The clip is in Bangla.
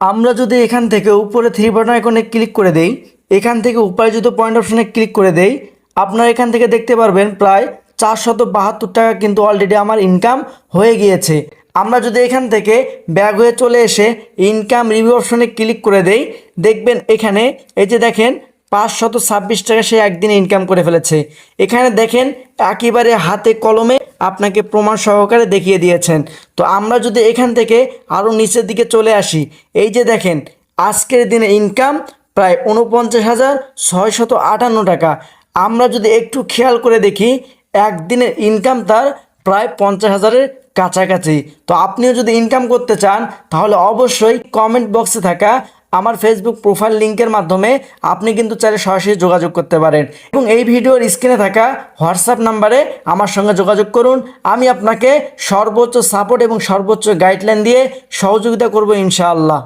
আমরা যদি এখান থেকে উপরে থ্রি বাটন আইকনে ক্লিক করে দেই, এখান থেকে উপার্জিত পয়েন্ট অপশনে ক্লিক করে দেই, আপনারা এখান থেকে দেখতে পারবেন প্রায় 472 টাকা কিন্তু অলরেডি আমার ইনকাম হয়ে গিয়েছে। আমরা যদি এখান থেকে ব্যাক হয়ে চলে এসে ইনকাম রিভিউ অপশনে ক্লিক করে দেই, দেখবেন এখানে এই যে দেখেন 526 টাকা সে একদিনে ইনকাম করে ফেলেছে। এখানে দেখেন একেবারে হাতে কলমে আপনাকে প্রমাণ সহকারে দেখিয়ে দিয়েছেন। তো আমরা যদি এখান থেকে আরও নিচের দিকে চলে আসি, এই যে দেখেন আজকের দিনে ইনকাম প্রায় 49,658 টাকা। আমরা যদি একটু খেয়াল করে দেখি, একদিনের ইনকাম তার প্রায় 50,000-এর কাছাকাছি। তো আপনিও যদি ইনকাম করতে চান তাহলে অবশ্যই কমেন্ট বক্সে থাকা আমার ফেসবুক প্রোফাইল লিঙ্কের মাধ্যমে আপনি কিন্তু চাইলে সরাসরি যোগাযোগ করতে পারেন এবং এই ভিডিওর স্ক্রিনে থাকা হোয়াটসঅ্যাপ নাম্বারে আমার সঙ্গে যোগাযোগ করুন। আমি আপনাকে সর্বোচ্চ সাপোর্ট এবং সর্বোচ্চ গাইডলাইন দিয়ে সহযোগিতা করব ইনশাআল্লাহ।